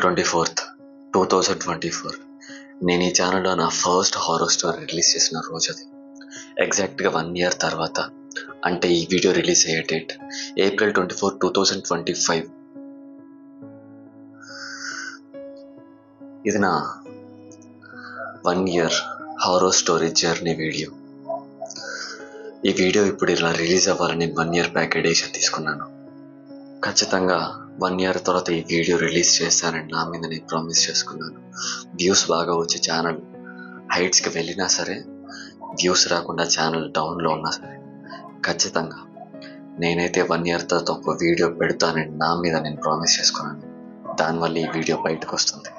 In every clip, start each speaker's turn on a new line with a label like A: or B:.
A: April 24th, 2024 నేను ఈ ఛానల్లో నా ఫస్ట్ హారర్ స్టోరీ రిలీజ్ చేసిన రోజు అది. ఎగ్జాక్ట్గా 1 year తర్వాత, అంటే ఈ వీడియో రిలీజ్ అయ్యే డేట్ April 24, 2025. ఇది నా 1 year horror story journey video. ఈ వీడియో ఇప్పుడు ఇలా రిలీజ్ అవ్వాలని 1 year బ్యాక్ ఎడిషన్ తీసుకున్నాను. ఖచ్చితంగా 1 year తర్వాత ఈ వీడియో రిలీజ్ చేస్తానని నా మీద నేను ప్రామిస్ చేసుకున్నాను. వ్యూస్ బాగా వచ్చి ఛానల్ హైట్స్కి వెళ్ళినా సరే, వ్యూస్ రాకుండా ఛానల్ డౌన్లో ఉన్నా సరే, ఖచ్చితంగా నేనైతే 1 year తర్వాత ఒక వీడియో పెడతానని నా మీద నేను ప్రామిస్ చేసుకున్నాను. దానివల్ల ఈ వీడియో బయటకు వస్తుంది.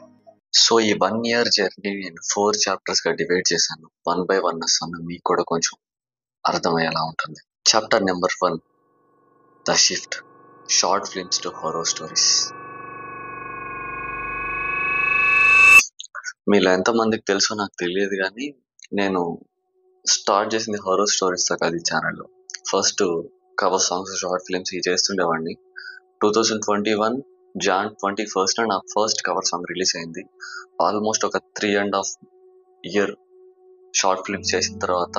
A: సో ఈ 1 year జర్నీ నేను 4 chaptersగా డివైడ్ చేశాను. 1 by 1 వస్తాను, మీకు కూడా కొంచెం అర్థమయ్యేలా ఉంటుంది. Chapter number 1, the shift, short films to horror stories. మీలో ఎంతమందికి తెలుసో నాకు తెలియదు, కానీ నేను స్టార్ట్ చేసింది హారర్ స్టోరీస్తో కాదు ఈ ఛానల్లో. First cover songs, short films ఇవి చేస్తుండేవాడిని. 2021 Jan 21st నా ఫస్ట్ కవర్ సాంగ్ రిలీజ్ అయింది. ఆల్మోస్ట్ ఒక 3.5 year షార్ట్ ఫిల్మ్స్ చేసిన తర్వాత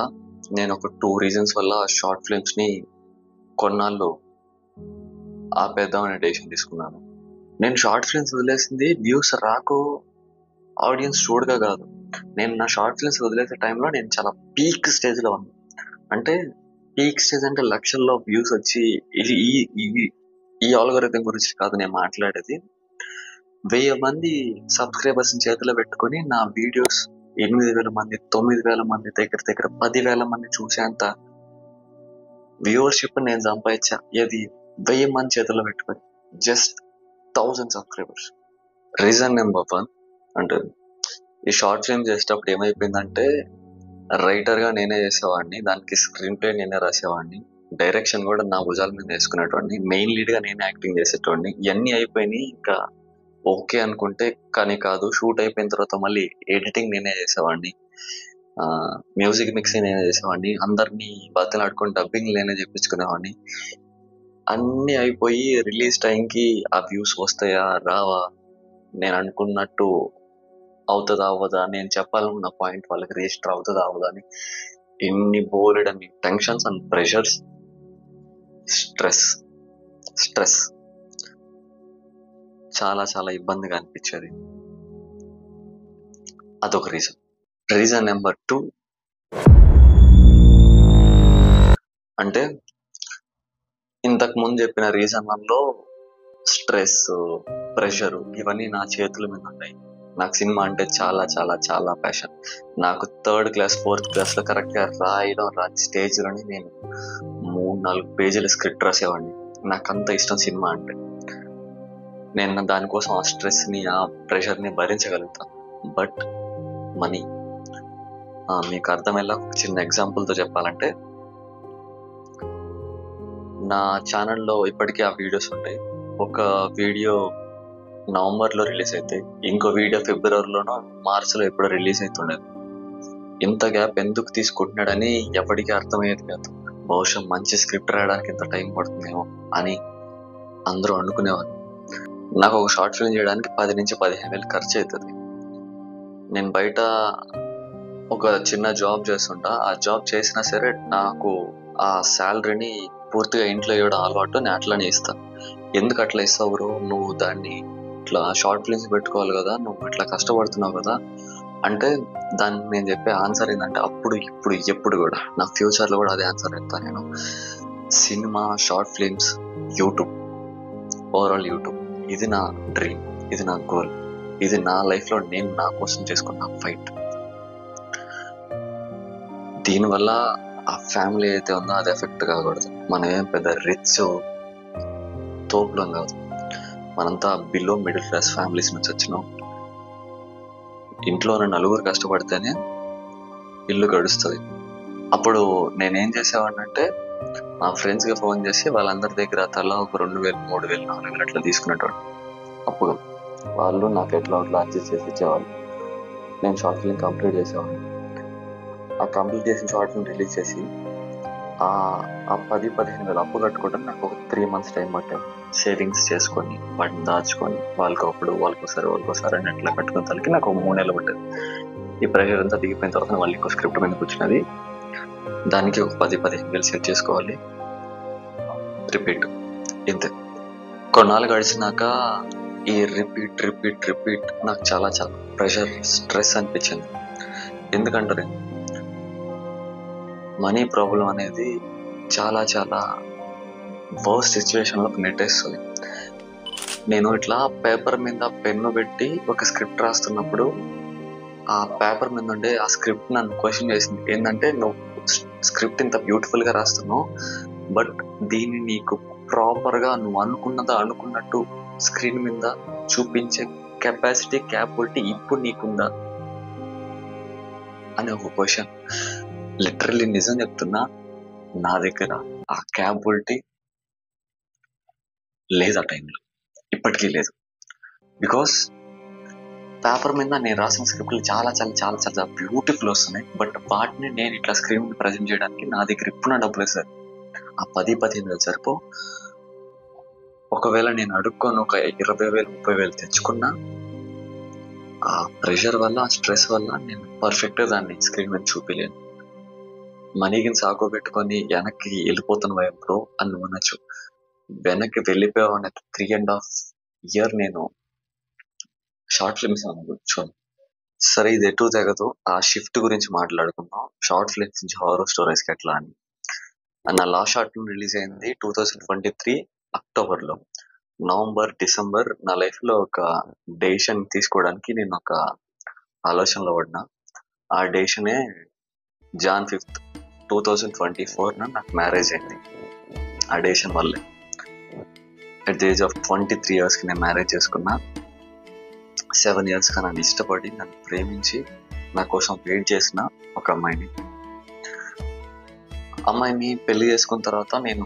A: నేను ఒక 2 reasons వల్ల షార్ట్ ఫిల్మ్స్ని కొన్నాళ్ళు ఆపేద్దామనే డెసిషన్ తీసుకున్నాను. నేను షార్ట్ ఫిల్మ్స్ వదిలేసింది వ్యూస్ రాకు, ఆడియన్స్ చూడగా కాదు. నేను నా షార్ట్ ఫిల్మ్స్ వదిలేసే టైంలో నేను చాలా పీక్ స్టేజ్లో ఉన్నాను. అంటే పీక్ స్టేజ్ అంటే లక్షల్లో వ్యూస్ వచ్చి, ఇది ఈ ఆల్గోరిథం గురించి కాదు నేను మాట్లాడేది. 1000 మంది సబ్స్క్రైబర్స్ని చేతిలో పెట్టుకొని నా వీడియోస్ 8,000 మంది, 9,000 మంది, దగ్గర 10,000 మంది చూసేంత వ్యూవర్షిప్ నేను సంపాదించా. ఇది 1000 మంది చేతుల్లో పెట్టుకొని, జస్ట్ 1000 సబ్స్క్రైబర్స్. రీజన్ నెంబర్ 1 అంటే ఈ షార్ట్ ఫిల్మ్ చేసేటప్పుడు ఏమైపోయిందంటే, రైటర్గా నేనే చేసేవాడిని, దానికి స్క్రీన్ ప్లే నేనే రాసేవాడిని, డైరెక్షన్ కూడా నా భుజాల మీద వేసుకునేటోడిని, మెయిన్ లీడ్గా నేనే యాక్టింగ్ చేసేటోడిని. ఇవన్నీ అయిపోయినాయి. ఇంకా ఓకే అనుకుంటే, కానీ కాదు, షూట్ అయిపోయిన తర్వాత మళ్ళీ ఎడిటింగ్ నేనే చేసేవాడిని, మ్యూజిక్ మిక్సింగ్ నేనే చేసేవాడిని, అందరినీ బతిలాడుకొని డబ్బింగ్ నేనే చెప్పించుకునేవాడిని. అన్నీ అయిపోయి రిలీజ్ టైంకి ఆ వ్యూస్ వస్తాయా రావా, నేను అనుకున్నట్టు అవుతుందా అవ్వదా, నేను చెప్పాలనుకున్న పాయింట్ వాళ్ళకి రిజిస్టర్ అవుతుందా అవ్వదా అని ఎన్ని బోలెడ్ అని టెన్షన్స్ అండ్ ప్రెషర్స్, స్ట్రెస్ చాలా చాలా ఇబ్బందిగా అనిపించేది. అదొక రీజన్. రీజన్ నెంబర్ 2 అంటే ఇంతకు ముందు చెప్పిన రీజన్ 1లో స్ట్రెస్, ప్రెషరు ఇవన్నీ నా చేతుల మీద ఉన్నాయి. నాకు సినిమా అంటే చాలా చాలా చాలా ప్యాషన్. నాకు 3rd class 4th classలో కరెక్ట్గా రాని స్టేజ్లోని నేను 3-4 పేజీల స్క్రిప్ట్ రాసేవాడిని. నాకు అంత ఇష్టం సినిమా అంటే. నేను దానికోసం ఆ స్ట్రెస్ని, ఆ ప్రెషర్ని భరించగలుగుతాను. బట్ మనీ, మీకు అర్థమయ్యేలా ఒక చిన్న ఎగ్జాంపుల్తో చెప్పాలంటే, నా ఛానల్లో ఇప్పటికీ ఆ వీడియోస్ ఉంటాయి. ఒక వీడియో నవంబర్లో రిలీజ్ అయితే, ఇంకో వీడియో ఫిబ్రవరిలోనో మార్చిలో ఎప్పుడో రిలీజ్ అవుతుండేది. ఇంత గ్యాప్ ఎందుకు తీసుకుంటున్నాడని ఎవరికి అర్థమయ్యేది కాదు. బహుశా మంచి స్క్రిప్ట్ రాయడానికి ఇంత టైం పడుతుందేమో అని అందరూ అనుకునేవారు. నాకు ఒక షార్ట్ ఫిల్మ్ చేయడానికి 10,000 నుంచి 15,000 ఖర్చు అవుతుంది. నేను బయట ఒక చిన్న జాబ్ చేస్తుంటా. ఆ జాబ్ చేసినా సరే నాకు ఆ శాలరీని పూర్తిగా ఇంట్లో ఇవ్వడం అలవాటు, నేను అట్లనే ఇస్తాను. ఎందుకు అట్లా ఇస్తావు బ్రో, నువ్వు దాన్ని ఇట్లా షార్ట్ ఫిల్మ్స్ పెట్టుకోవాలి కదా, నువ్వు ఇట్లా కష్టపడుతున్నావు కదా అంటే, దానికి నేను చెప్పే ఆన్సర్ ఏంటంటే, అప్పుడు ఇప్పుడు ఎప్పుడు కూడా నా ఫ్యూచర్లో కూడా అదే ఆన్సర్ చెప్తాను నేను. Cinema, short films, YouTube, overall YouTube, ఇది నా డ్రీమ్, ఇది నా గోల్, ఇది నా లైఫ్లో నేను నా కోసం చేసుకున్న ఫైట్. దీనివల్ల ఆ ఫ్యామిలీ అయితే ఉందో అది ఎఫెక్ట్ కాకూడదు. మనం ఏం పెద్ద రిచ్ తోపులం కాదు, మనంతా బిలో మిడిల్ క్లాస్ ఫ్యామిలీస్ నుంచి వచ్చినాం. ఇంట్లో 4 కష్టపడితేనే ఇల్లు గడుస్తుంది. అప్పుడు నేనేం చేసేవాడిని అంటే, మా ఫ్రెండ్స్కి ఫోన్ చేసి వాళ్ళందరి దగ్గర తలా ఒక 2,000, 3,000, 4,000 అట్లా తీసుకునేటోడు అప్పుడు. వాళ్ళు నాకు ఎట్లా అడ్జస్ట్ చేసి ఇచ్చేవాళ్ళు. నేను షార్ట్ ఫిల్మ్ కంప్లీట్ చేసేవాడిని. ఆ కంప్లీట్ చేసిన షార్ట్ ఫిల్మ్ రిలీజ్ చేసి ఆ 10-15 వేలు అప్పు కట్టుకోవడం నాకు ఒక 3 మంత్స్ టైం పట్టింది. సేవింగ్స్ చేసుకొని వాటిని దాచుకొని వాళ్ళకోసారి అని అట్లా కట్టుకున్న తలకి నాకు ఒక 3 నెలలు పట్టింది. ఈ ప్రెషర్ అంతా దిగిపోయిన తర్వాత మళ్ళీ ఇంకో స్క్రిప్ట్ మీద కూర్చున్నది. దానికి ఒక 10-15 వేలు సెట్ చేసుకోవాలి, రిపీట్, ఇంతే. కొన్నాళ్ళు గడిచినాక ఈ రిపీట్ నాకు చాలా ప్రెషర్, స్ట్రెస్ అనిపించింది. ఎందుకంటే మనీ ప్రాబ్లం అనేది చాలా వర్స్ట్ సిచ్యువేషన్లోకి నెట్టేస్తుంది. నేను ఇట్లా పేపర్ మీద పెన్ను పెట్టి ఒక స్క్రిప్ట్ రాస్తున్నప్పుడు ఆ పేపర్ మీద ఉండే ఆ స్క్రిప్ట్ నన్ను క్వశ్చన్ చేసింది. ఏంటంటే, నువ్వు స్క్రిప్ట్ ఇంత బ్యూటిఫుల్ గా రాస్తున్నావు, బట్ దీన్ని నీకు ప్రాపర్ గా నువ్వు అనుకున్నట్టు స్క్రీన్ మీద చూపించే క్యాపబిలిటీ ఇప్పుడు నీకుందా అని ఒక క్వశ్చన్. లిటరల్లీ నిజం చెప్తున్నా, నా దగ్గర ఆ క్యాపబిలిటీ లేదు ఆ టైంలో, ఇప్పటికీ లేదు. బికాస్ పేపర్ మీద నేను రాసిన స్క్రిప్ట్లు చాలా బ్యూటిఫుల్ వస్తున్నాయి, బట్ వాటిని నేను ఇట్లా స్క్రీన్ మీద ప్రజెంట్ చేయడానికి నా దగ్గర ఇప్పుడు డబ్బులు వేస్తారు. ఆ 10-15 వేలు సరిపో. ఒకవేళ నేను అడుక్కొని ఒక 20,000-30,000 తెచ్చుకున్నా, ఆ ప్రెషర్ వల్ల, ఆ స్ట్రెస్ వల్ల నేను పర్ఫెక్ట్ గా దాన్ని స్క్రీన్ మీద చూపించలేను. మనీకి సాకు పెట్టుకొని వెనక్కి వెళ్ళిపోతున్న బ్రో అని అనొచ్చు. వెనక్కి వెళ్ళిపోయాను 3.5 years నేను షార్ట్ ఫిల్మ్స్ కూర్చోను. సరే, ఇది ఎటు తెగదు. ఆ షిఫ్ట్ గురించి మాట్లాడుకుందాం. షార్ట్ ఫిల్మ్స్ నుంచి హారర్ స్టోరీస్కి ఎట్లా అని. నా లాస్ట్ షార్ట్ ఫిల్మ్ రిలీజ్ అయింది 2023 అక్టోబర్లో. నవంబర్, డిసెంబర్ నా లైఫ్ లో ఒక డెసిషన్ తీసుకోవడానికి నేను ఒక ఆలోచనలో పడినా. ఆ డెసిషనే Jan 5th 2024 నాకు మ్యారేజ్ అయింది. ఆ డెసిషన్ వల్లే at the age of 23 years నేను మ్యారేజ్ చేసుకున్నా. 7 years గా నన్ను ఇష్టపడి, నన్ను ప్రేమించి, నా కోసం వెయిట్ చేసిన ఒక అమ్మాయిని పెళ్లి చేసుకున్న తర్వాత నేను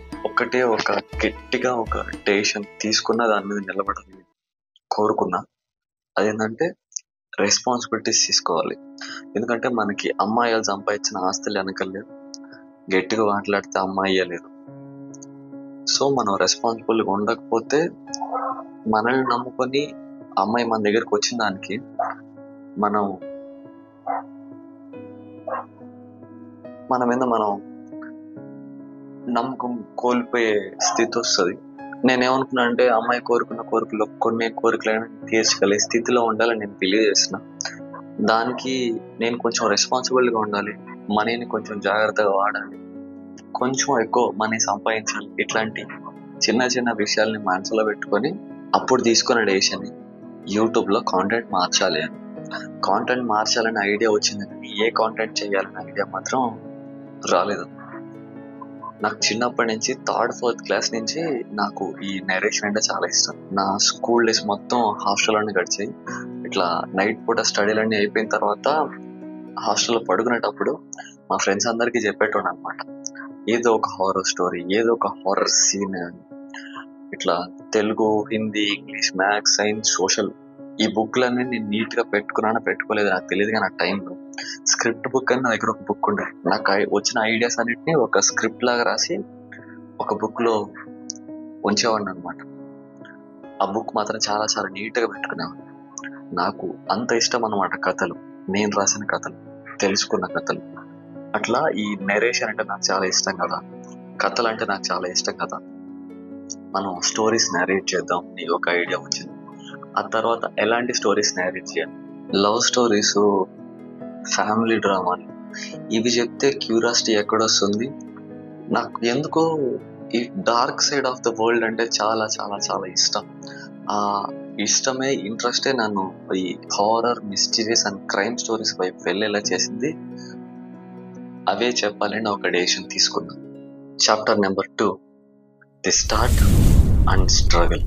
A: గట్టిగా ఒక డెసిషన్ తీసుకున్న, దాని మీద నిలబడాలని కోరుకున్నా. అదేంటంటే, రెస్పాన్సిబిలిటీస్ తీసుకోవాలి. ఎందుకంటే మనకి అమ్మాయిలు సంపాదించిన ఆస్తులు వెనకలేదు, గట్టిగా మాట్లాడితే అమ్మాయి లేదు. సో మనం రెస్పాన్సిబుల్గా ఉండకపోతే, మనల్ని నమ్ముకొని అమ్మాయి మన దగ్గరకు వచ్చిన దానికి మన మీద మనం నమ్మకం కోల్పోయే స్థితి వస్తుంది. నేనేమనుకున్నా అంటే, అమ్మాయి కోరుకున్న కొన్ని కోరికలను తీర్చగలిగే స్థితిలో ఉండాలని నేను బిలీవ్ చేసిన. దానికి నేను కొంచెం రెస్పాన్సిబుల్గా ఉండాలి, మనీని కొంచెం జాగ్రత్తగా వాడాలి, కొంచెం ఎక్కువ మనీ సంపాదించాలి. ఇట్లాంటి చిన్న విషయాల్ని మనసులో పెట్టుకొని అప్పుడు తీసుకున్న డెసిషన్ యూట్యూబ్లో కాంటెంట్ మార్చాలని ఐడియా వచ్చింది, కానీ ఏ కాంటెంట్ చేయాలనే ఐడియా మాత్రం రాలేదు. నాకు చిన్నప్పటి నుంచి 3rd 4th క్లాస్ నుంచి నాకు ఈ నరేషన్ అంటే చాలా ఇష్టం. నా స్కూల్ డేస్ మొత్తం హాస్టల్లోనే గడిచాయి. ఇట్లా నైట్ పూట స్టడీలన్నీ అయిపోయిన తర్వాత హాస్టల్లో పడుకునేటప్పుడు మా ఫ్రెండ్స్ అందరికీ చెప్పేటోడు అనమాట. ఏదో ఒక హారర్ స్టోరీ, ఏదో ఒక హారర్ సీన్. ఇట్లా Telugu, Hindi, English, maths, science, social, ఈ బుక్లన్నీ నేను నీట్ గా పెట్టుకోలేదు నాకు తెలియదు. కానీ ఆ టైంలో స్క్రిప్ట్ బుక్ అని నా దగ్గర ఒక బుక్ ఉండే. నాకు వచ్చిన ఐడియాస్ అన్నిటిని ఒక స్క్రిప్ట్ లాగా రాసి ఒక బుక్ లో ఉంచేవాడిని అనమాట. ఆ బుక్ మాత్రం చాలా నీట్ గా పెట్టుకునేవాడిని. నాకు అంత ఇష్టం అన్నమాట కథలు, నేను రాసిన కథలు, తెలుసుకున్న కథలు. అట్లా ఈ నెరేషన్ అంటే నాకు చాలా ఇష్టం కదా, కథలు అంటే నాకు చాలా ఇష్టం కదా. మనం స్టోరీస్ నేరేట్ చేద్దాం అని ఒక ఐడియా వచ్చింది. ఆ తర్వాత ఎలాంటి స్టోరీస్ నేరేట్ చేయాలి? లవ్ స్టోరీస్, ఫ్యామిలీ డ్రామాలు, ఇవి చెప్తే క్యూరియాసిటీ ఎక్కడొస్తుంది. నాకు ఎందుకో ఈ dark side of the world అంటే చాలా ఇష్టం. ఆ ఇష్టమే, ఇంట్రెస్టే నన్ను ఈ horror, mysterious and crime stories వైపు వెళ్ళేలా చేసింది. అవే చెప్పాలని ఒక డెసిషన్ తీసుకున్నా. Chapter number 2, the start and struggle.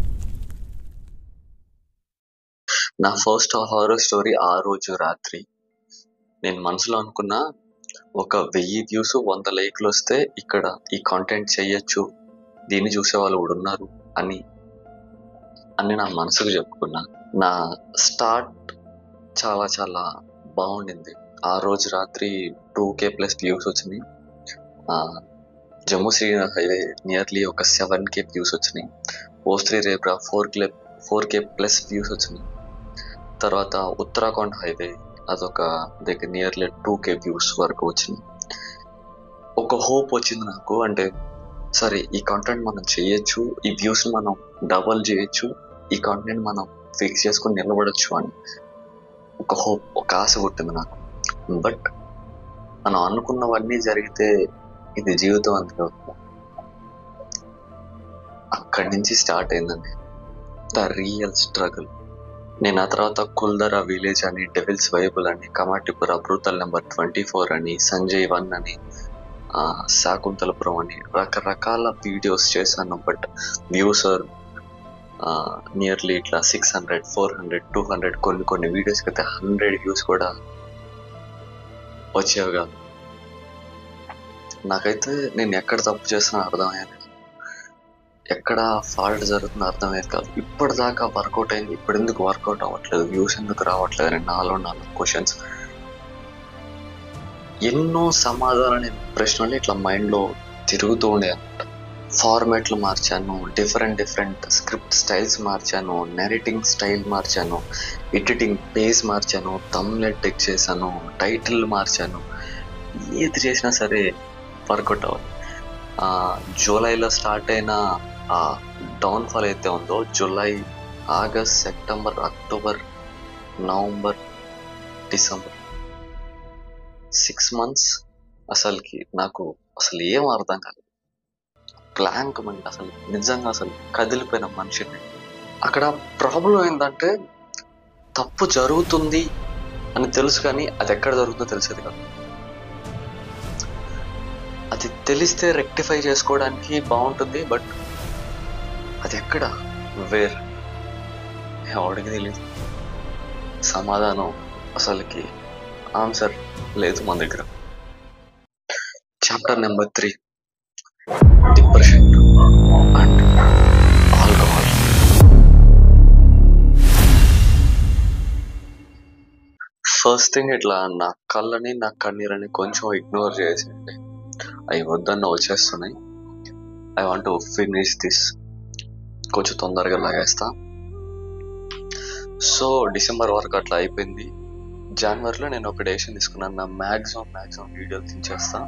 A: నా ఫస్ట్ హారర్ స్టోరీ ఆ రోజు రాత్రి. నేను మనసులో అనుకున్నా, ఒక 1000 views 100 లైక్లు వస్తే ఇక్కడ ఈ కాంటెంట్ చెయ్యొచ్చు, దీన్ని చూసే వాళ్ళు కూడా ఉన్నారు అని నా మనసుకు చెప్పుకున్నా. నా స్టార్ట్ చాలా బాగుండింది. ఆ రోజు రాత్రి 2K+ వ్యూస్ వచ్చినాయి. జమ్మూ శ్రీనగర్ హైవే నియర్లీ ఒక 7K వ్యూస్ వచ్చినాయి. ఓస్త్రీ రేబ్రా 4K ప్లస్ వ్యూస్ వచ్చినాయి. తర్వాత ఉత్తరాఖండ్ హైవే అదొక దగ్గర నియర్లీ 2K వ్యూస్ వరకు వచ్చినాయి. ఒక హోప్ వచ్చింది నాకు, అంటే సరే ఈ కంటెంట్ మనం చేయొచ్చు, ఈ వ్యూస్ మనం డబల్ చేయొచ్చు, ఈ కంటెంట్ మనం ఫిక్స్ చేసుకుని నిలబడచ్చు అని ఒక హోప్, ఒక ఆశ పుట్టింది నాకు. బట్ మనం అనుకున్నవన్నీ జరిగితే ఇది జీవితం అంతే. అక్కడి నుంచి స్టార్ట్ అయిందండి ద రియల్ స్ట్రగుల్. నేను ఆ తర్వాత కుల్దరా విలేజ్ అని, డెవిల్స్ వైబుల్ అని, కమాటిపుర బ్రూతల్ నెంబర్ 24 అని, సంజయ్ 1 అని, శాకుంతలపురం అని రకరకాల వీడియోస్ చేశాను. బట్ వ్యూస్ నియర్లీ ఇట్లా 600, 400, 200, కొన్ని వీడియోస్కి అయితే 100 వ్యూస్ కూడా వచ్చేవి కాదు. నాకైతే నేను ఎక్కడ తప్పు చేస్తున్నా అర్థమయ్యేది, ఎక్కడ ఫాల్ట్ జరుగుతుందో అర్థమయ్యేది కాదు. ఇప్పటిదాకా వర్కౌట్ అయింది, ఇప్పుడు ఎందుకు వర్కౌట్ అవ్వట్లేదు, వ్యూస్ ఎందుకు రావట్లేదు అని నాలో క్వశ్చన్స్, ఎన్నో సమాధానాలు ప్రశ్నలు ఇట్లా మైండ్లో తిరుగుతూ ఉండే అనమాట. ఫార్మాట్లు మార్చాను, డిఫరెంట్ స్క్రిప్ట్ స్టైల్స్ మార్చాను, నెరేటింగ్ స్టైల్ మార్చాను, ఎడిటింగ్ పేస్ మార్చాను, థంబ్నెయిల్ టెక్ చేశాను, టైటిల్ మార్చాను. ఏది చేసినా సరే వర్కౌట్ అవ్వాలి. జూలైలో స్టార్ట్ అయిన ఆ డౌన్ఫాల్ అయితే ఉందో, July, August, September, October, November, December 6 months అసలుకి నాకు అసలు ఏం అర్థం కాలేదు. బ్లాంక్ మైండ్, అసలు నిజంగా అసలు కదిలిపోయిన మనిషిని. అక్కడ ప్రాబ్లం ఏంటంటే తప్పు జరుగుతుంది అని తెలుసు కానీ అది ఎక్కడ జరుగుతుందో తెలిసేది కాదు. అది తెలిస్తే రెక్టిఫై చేసుకోవడానికి బాగుంటుంది, బట్ అది ఎక్కడ, వేర్, ఎవడికి తెలియదు. సమాధానం అసలుకి ఆన్సర్ లేదు మన దగ్గర. Chapter number 3, depression and alcohol. First thing, ఇట్లా నా కళ్ళని, నా కన్నీరని కొంచెం ఇగ్నోర్ చేసేయండి. అవి వద్దన్న వచ్చేస్తున్నాయి. I want to finish this, కొంచెం తొందరగా లాగేస్తా. సో డిసెంబర్ వరకు అట్లా అయిపోయింది. జనవరిలో నేను ఒక డెసిషన్ తీసుకున్నాను, నా మ్యాక్సిమం వీడియోలు తీసేస్తా,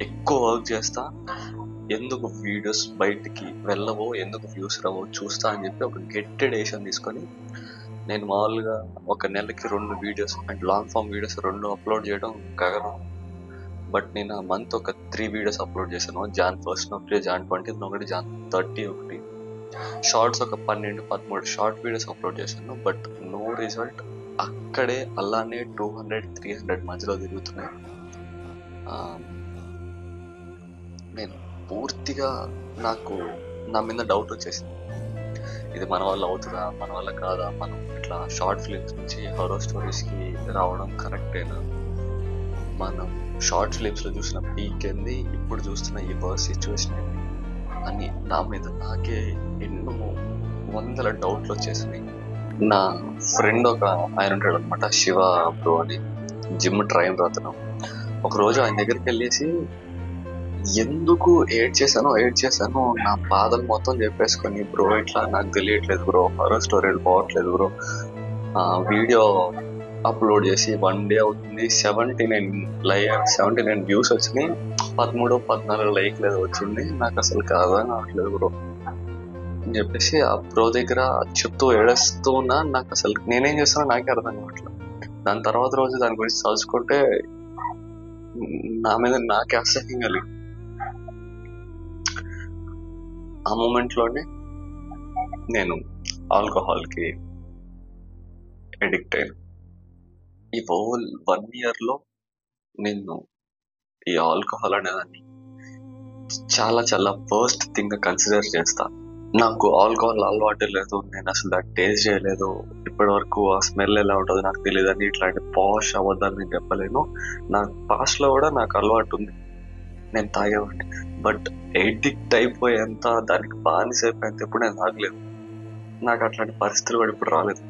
A: ఎక్కువ వర్క్ చేస్తా, ఎందుకు వీడియోస్ బయటికి వెళ్ళవో, ఎందుకు వ్యూస్ రావో చూస్తా అని చెప్పి ఒక గట్టి డెసిషన్ తీసుకొని నేను మామూలుగా ఒక నెలకి 2 వీడియోస్ అంటే లాంగ్ ఫామ్ వీడియోస్ 2 అప్లోడ్ చేయడం గగనం. బట్ నేను ఆ మంత్ ఒక 3 వీడియోస్ అప్లోడ్ చేశాను. Jan 1 ఒకటి, Jan 20 ఒకటి, Jan 30 ఒకటి. షార్ట్స్ ఒక 12-13 షార్ట్ వీడియోస్ అప్లోడ్ చేశాను. But no result. అక్కడే అలానే 200-300 మధ్యలో తిరుగుతున్నాయి. నేను పూర్తిగా నాకు నా మీద డౌట్ వచ్చేసింది, ఇది మన వల్ల అవుతుందా, మన వల్ల కాదా, మనం ఇట్లా షార్ట్ ఫిలిమ్స్ నుంచి హారర్ స్టోరీస్కి రావడం కరెక్టేనా, మనం షార్ట్ ఫిలిమ్స్లో చూసిన పీక్ ఏంది, ఇప్పుడు చూస్తున్న ఈ వర్స్ సిచ్యువేషన్ ఏంది అని నా మీద నాకే ఎన్నో వందల డౌట్లు వచ్చేసినాయి. నా ఫ్రెండ్ ఒక ఆయన ఉంటాడు అనమాట, శివ బ్రో అని, జిమ్ ట్రైనర్ అతను. ఒకరోజు ఆయన దగ్గరికి వెళ్ళేసి ఎందుకు ఏడ్ చేశాను నా బాధలు మొత్తం చెప్పేసుకొని, బ్రో ఇట్లా నాకు తెలియట్లేదు బ్రో, హారర్ స్టోరీలు పోవట్లేదు బ్రో, వీడియో అప్లోడ్ చేసి 1 day అవుతుంది, 79 వ్యూస్ వచ్చినాయి, 13-14 లైక్లు ఏదో వచ్చింది, నాకు అసలు అర్థం కావట్లేదు బ్రో అని చెప్పేసి ఆ బ్రో దగ్గర చెప్తూ ఏడుస్తూ ఉన్నా. నాకు అసలు నేనేం చేస్తానో నాకే అర్థం కావట్లేదు. దాని తర్వాత రోజు దాని గురించి తలుచుకుంటే నా మీద నాకే అసహ్యం కలిగి, ఆ మూమెంట్లోనే నేను ఆల్కహాల్కి అడిక్ట్ అయ్యాను. ఈ హోల్ 1 yearలో నేను ఈ ఆల్కహాల్ అనేదాన్ని చాలా చాలా వర్స్ట్ థింగ్ కన్సిడర్ చేస్తా. నాకు ఆల్కహాల్ అలవాటు లేదు, నేను అసలు దాన్ని టేస్ట్ చేయలేదు, ఇప్పటి వరకు ఆ స్మెల్ ఎలా ఉంటుందో నాకు తెలియదు అని ఇట్లాంటి పాష్ అబద్ధాలు నేను చెప్పలేను. నాకు పాస్ట్లో కూడా నాకు అలవాటు ఉంది, నేను తాగేవాడిని. బట్ ఎడిక్ట్ అయిపోయేంత, దానికి బానిస అయిపోయేంత ఎప్పుడు నేను తాగలేదు. నాకు అట్లాంటి పరిస్థితులు కూడా ఇప్పుడు రాలేదు.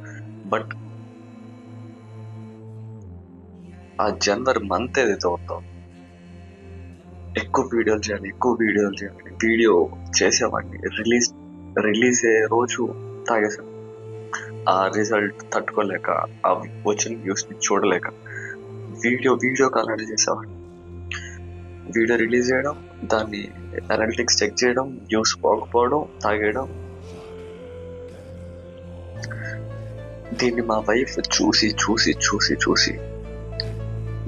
A: బట్ ఆ జనవరి మంత్ ఏదైతే ఉందో, ఎక్కువ వీడియోలు చేయాలి వీడియో చేసేవాడిని. రిలీజ్ అయ్యే రోజు తాగేసాను. ఆ రిజల్ట్ తట్టుకోలేక, ఆ వచ్చిన వ్యూస్ని చూడలేక వీడియో కాల్ చేసేవాడిని. వీడియో రిలీజ్ చేయడం, దాన్ని అనలిటిక్స్ చెక్ చేయడం, వ్యూస్ పోకపోవడం, తాగేయడం. దీన్ని మా వైఫ్ చూసి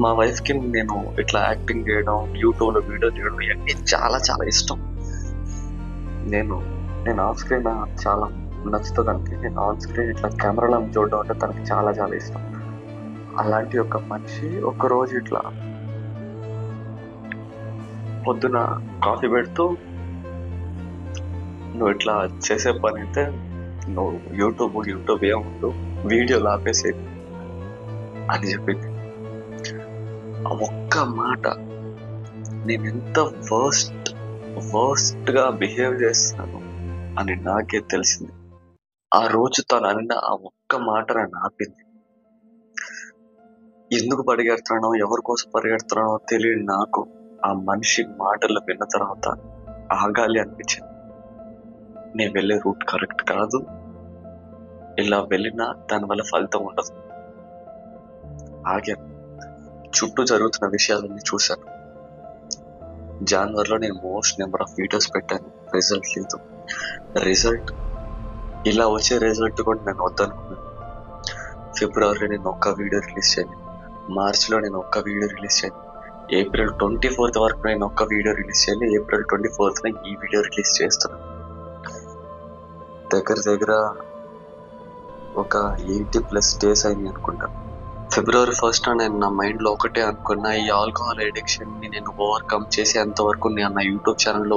A: మా వైఫ్కి నేను ఇట్లా యాక్టింగ్ చేయడం, యూట్యూబ్లో వీడియో చేయడం ఇవన్నీ చాలా చాలా ఇష్టం. నేను ఆఫ్ స్క్రీన్ చాలా నచ్చుతుంది తనకి. నేను ఆన్ స్క్రీన్ ఇట్లా కెమెరాలో చూడడం అంటే తనకి చాలా చాలా ఇష్టం. అలాంటి ఒక మనిషి ఒకరోజు ఇట్లా పొద్దున కాఫీ పెడుతూ, నువ్వు ఇట్లా చేసే పని అయితే నువ్వు యూట్యూబ్ ఏముండు, వీడియోలు ఆపేసే అని చెప్పింది. ఆ ఒక్క మాట నేను ఎంత వర్స్ట్ గా బిహేవ్ చేస్తున్నాను అని నాకే తెలిసింది. ఆ రోజు తను అన్న ఆ ఒక్క మాట నన్ను ఆపింది. ఎందుకు పరిగెడుతున్నానో, ఎవరి కోసం పరిగెడుతున్నానో తెలియదు నాకు. ఆ మనిషి మాటలు విన్న తర్వాత ఆగాలి అనిపించింది. నేను వెళ్ళే రూట్ కరెక్ట్ కాదు, ఇలా వెళ్ళినా దానివల్ల ఫలితం ఉండదు. ఆగాను. చుట్టూ జరుగుతున్న విషయాలన్నీ చూశాను. జనవరిలో నేను మోస్ట్ నెంబర్ ఆఫ్ వీడియోస్ పెట్టాను, రిజల్ట్ లేదు. ఇలా వచ్చే రిజల్ట్ కూడా నేను వద్దనుకున్నాను. ఫిబ్రవరిలో నేను ఒక్క వీడియో రిలీజ్ చేయను, మార్చిలో నేను ఒక్క వీడియో రిలీజ్ చేయను, ఏప్రిల్ 24th వరకు నేను ఒక్క వీడియో రిలీజ్ చేయను. ఏప్రిల్ 24th ఈ వీడియో రిలీజ్ చేస్తున్నాను. దగ్గర ఒక 80+ days అయింది అనుకుంటా. ఫిబ్రవరి 1st నేను నా మైండ్లో ఒకటే అనుకున్నా, ఈ ఆల్కహాల్ అడిక్షన్ ని నేను ఓవర్కమ్ చేసేంత వరకు నేను నా యూట్యూబ్ ఛానల్లో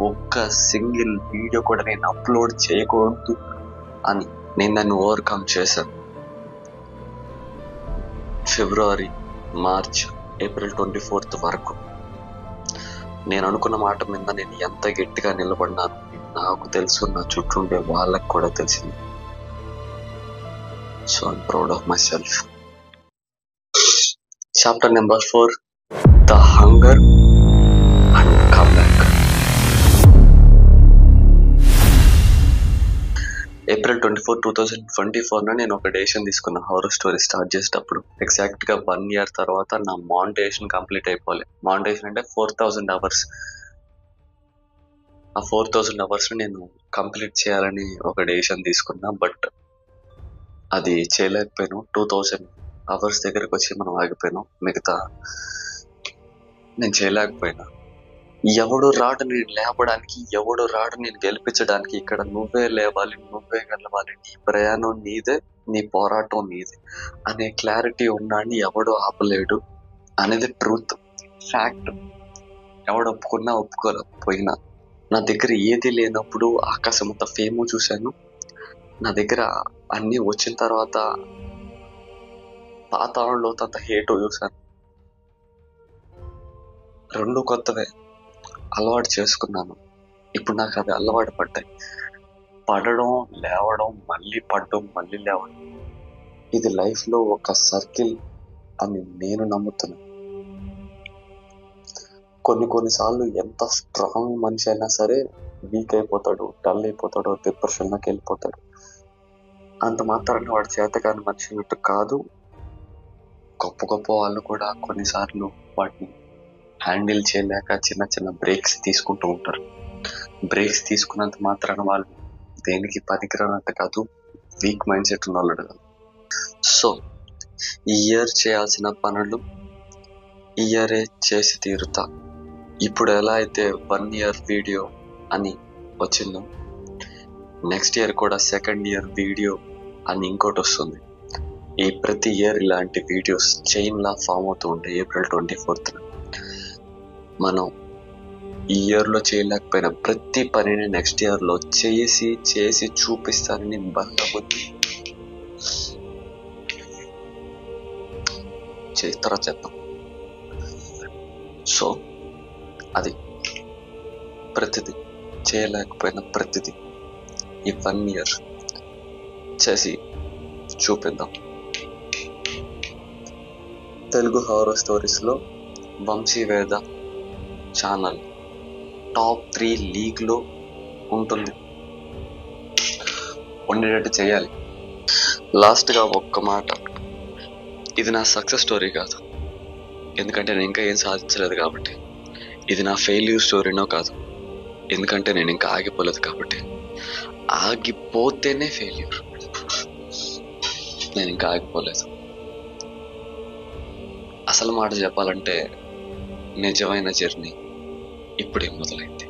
A: ఒక్క సింగిల్ వీడియో కూడా నేను అప్లోడ్ చేయకూడదు అని నేను దాన్ని ఓవర్కమ్ చేశాను. ఫిబ్రవరి, మార్చ్, ఏప్రిల్ 24th వరకు నేను అనుకున్న మాట మీద నేను ఎంత గట్టిగా నిలబడినాను నాకు తెలుసు, నా చుట్టూ ఉండే వాళ్ళకి కూడా తెలిసింది. So I'm proud of myself. Chapter number 4, The Hunger and Comeback. April 24, 2024 నేను ఒక డెసిషన్ తీసుకున్నా. హారర్ స్టోరీ స్టార్ట్ చేసేటప్పుడు ఎగ్జాక్ట్ గా 1 year తర్వాత నా మానిటైజేషన్ కంప్లీట్ అయిపోవాలి. మానిటైజేషన్ అంటే 4000 hours. ఆ 4000 hours నేను కంప్లీట్ చేయాలని ఒక డెసిషన్ తీసుకున్నా. బట్ అది చేయలేకపోయాను. 2000 hours దగ్గరకు వచ్చి మనం ఆగిపోయాను. మిగతా నేను చేయలేకపోయినా. ఎవడు రాడు నేను లేపడానికి, ఎవడు రాడు నేను గెలిపించడానికి. ఇక్కడ నువ్వే లేవాలి, నువ్వే గెలవాలి, నీ ప్రయాణం నీదే, నీ పోరాటం నీదే అనే క్లారిటీ ఉన్నాన్ని ఎవడో ఆపలేడు అనేది ట్రూత్, ఫ్యాక్ట్. ఎవడు ఒప్పుకున్నా ఒప్పుకోలేకపోయినా, నా దగ్గర ఏది లేనప్పుడు ఆకాశం అంత ఫేము చూశాను. నా దగ్గర అన్నీ వచ్చిన తర్వాత పాతాళంలో అంత హేటు చూశాను. రెండు కొత్తవే అలవాటు చేసుకున్నాను. ఇప్పుడు నాకు అవి అలవాటు పడ్డాయి. పడడం, లేవడం, మళ్ళీ పడడం, మళ్ళీ లేవడం, ఇది లైఫ్లో ఒక సర్కిల్ అని నేను నమ్ముతున్నాను. కొన్నిసార్లు ఎంత స్ట్రాంగ్ మనిషి అయినా సరే వీక్ అయిపోతాడు, డల్ అయిపోతాడు, డిప్రెషన్లోకి వెళ్ళిపోతాడు. అంత మాత్రాన్ని వాడు చేతకాని మనిషి అన్నట్టు కాదు. గొప్ప వాళ్ళు కూడా కొన్నిసార్లు వాటిని హ్యాండిల్ చేయలేక చిన్న బ్రేక్స్ తీసుకుంటూ ఉంటారు. బ్రేక్స్ తీసుకున్నంత మాత్రాన వాళ్ళు దేనికి పనికిరానంత కాదు, వీక్ మైండ్ సెట్ ఉన్న వాళ్ళు కాదు. సో ఈ ఇయర్ చేయాల్సిన పనులు ఈ ఇయరే చేసి తీరుతా. ఇప్పుడు ఎలా అయితే 1 year వీడియో అని వచ్చిందో, నెక్స్ట్ ఇయర్ కూడా 2nd year వీడియో అని ఇంకోటి వస్తుంది. ఈ ప్రతి ఇయర్ ఇలాంటి వీడియోస్ చైన్ లా ఫామ్ అవుతూ ఉంటాయి. ఏప్రిల్ 24th మనం ఈ ఇయర్లో చేయలేకపోయిన ప్రతి పనిని నెక్స్ట్ ఇయర్లో చేసి చూపిస్తానని బల్లబుద్ధి చేస్తారా చేద్దాం. సో అది ప్రతిదీ చేయలేకపోయిన ప్రతిదీ ఈ 1 year చేసి చూపిద్దాం. తెలుగు హారర్ స్టోరీస్లో వంశీవేద ఛానల్ టాప్ 3 లీగ్లో ఉంటుంది, ఉండేటట్టు చేయాలి. లాస్ట్గా ఒక్క మాట, ఇది నా సక్సెస్ స్టోరీ కాదు, ఎందుకంటే నేను ఇంకా ఏం సాధించలేదు కాబట్టి. ఇది నా ఫెయిల్యూర్ స్టోరీనో కాదు, ఎందుకంటే నేను ఇంకా ఆగిపోలేదు కాబట్టి. ఆగిపోతేనే ఫెయిల్యూర్, నేను ఇంకా ఆగిపోలేదు. అసలు మాట చెప్పాలంటే నిజమైన జర్నీ ఇప్పుడే మొదలైంది.